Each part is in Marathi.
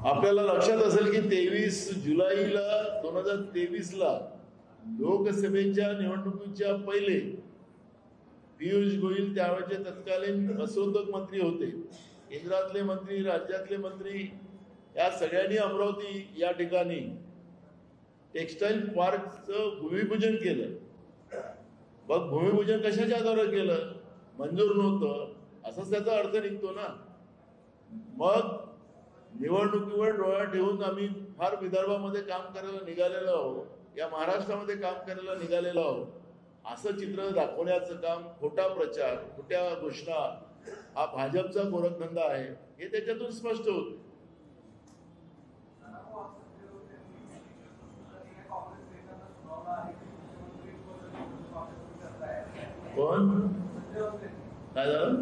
आपल्याला लक्षात असेल की 23 जुलैला 2023ला लोकसभेच्या निवडणुकीच्या पहिले पियुष गोयल त्यावेळेचे तत्कालीन वस्त्रोद्योग मंत्री होते, केंद्रातले मंत्री, राज्यातले मंत्री, या सगळ्यांनी अमरावती या ठिकाणी टेक्सटाईल पार्कचं भूमिपूजन केलं. मग भूमिपूजन कशाच्या आधारे केलं? मंजूर नव्हतं असंच त्याचा अर्थ निघतो ना. मग निवडणुकीवर डोळा ठेवून आम्ही फार विदर्भामध्ये काम करायला निघालेलो आहोत, या महाराष्ट्रामध्ये काम करायला निघालेलो आहोत असं चित्र दाखवण्याचं काम, खोटा प्रचार, खोट्या घोषणा हा भाजपचा गोरखधंदा आहे हे त्याच्यातून स्पष्ट होत. कोण काय झालं?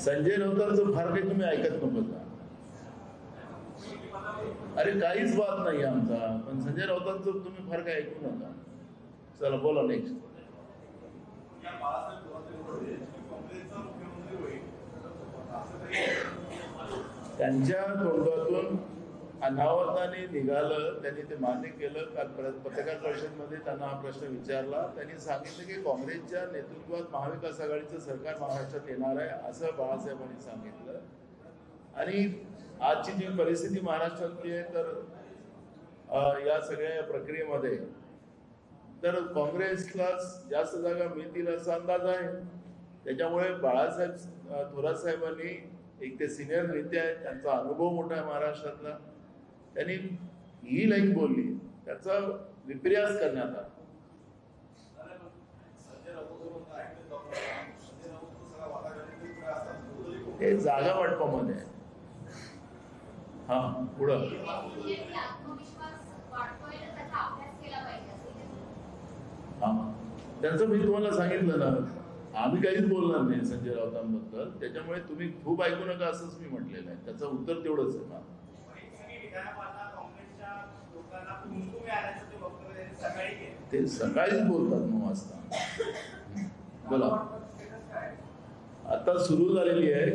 संजय राऊतांचं फार काही तुम्ही ऐकत नको का? अरे काहीच बात नाही आमचा, पण संजय राऊतांचं तुम्ही फार काही ऐकू नका. चला बोला नेक्स्ट. त्यांच्या तोंडातून अनावरणाने निघालं, त्यांनी ते मान्य केलं. काल पत्रकार परिषदेमध्ये त्यांना हा प्रश्न विचारला, त्यांनी सांगितलं की काँग्रेसच्या नेतृत्वात महाविकास आघाडीचं सरकार महाराष्ट्रात येणार आहे असं बाळासाहेबांनी सांगितलं. आणि आजची जी परिस्थिती महाराष्ट्रातली आहे तर या सगळ्या प्रक्रियेमध्ये तर काँग्रेसला जास्त जागा मिळतील असा अंदाज आहे. त्याच्यामुळे बाळासाहेब थोरात साहेबांनी, एक ते सिनियर नेते आहेत, त्यांचा अनुभव मोठा आहे महाराष्ट्रातला, त्यांनी ही लाईन बोलली, त्याचा विपर्यास करण्यात आला. हे जागा वाटपामध्ये आहे. हा पुढं त्यांचं मी तुम्हाला सांगितलं ना, आम्ही काहीच बोलणार नाही संजय राऊतांबद्दल, त्याच्यामुळे तुम्ही खूप ऐकू नका असंच मी म्हटलेलं आहे. त्याचं उत्तर तेवढंच आहे ना. ते सकाळीच बोलतात 9 वाजता. बोला. आता सुरू झालेली आहे,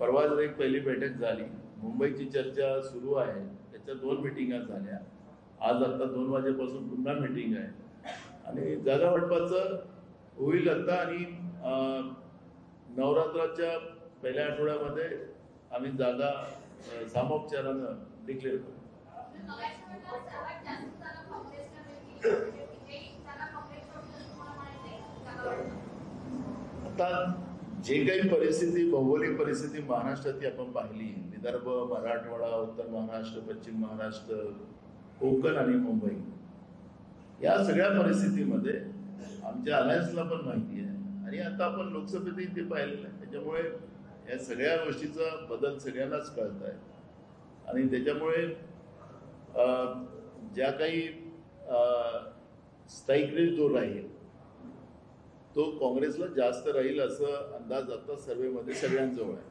परवाच एक पहिली बैठक झाली, मुंबईची चर्चा सुरू आहे, त्याच्या 2 मिटिंगा झाल्या. आज आता 2 वाजेपासून पुन्हा मिटिंग आहे आणि जागा वाटपाचं होईल आता. आणि नवरात्राच्या पहिल्या आठवड्यामध्ये आम्ही जागा सामोपचारानं डिक्लेअर करू. आता जे काही परिस्थिती, भौगोलिक परिस्थिती महाराष्ट्रातली आपण पाहिली, विदर्भ, मराठवाडा, उत्तर महाराष्ट्र, पश्चिम महाराष्ट्र, कोकण आणि मुंबई, या सगळ्या परिस्थितीमध्ये आमच्या अलायन्सला पण माहिती आहे आणि आता आपण लोकसभेतही ते पाहिलेलं आहे. त्याच्यामुळे या सगळ्या गोष्टीचा बदल सगळ्यांनाच कळत आहे आणि त्याच्यामुळे ज्या काही स्ट्राईक रेट जो राहील तो काँग्रेसला जास्त राहील असं अंदाज आता सर्वेमध्ये सगळ्यांजवळ आहे.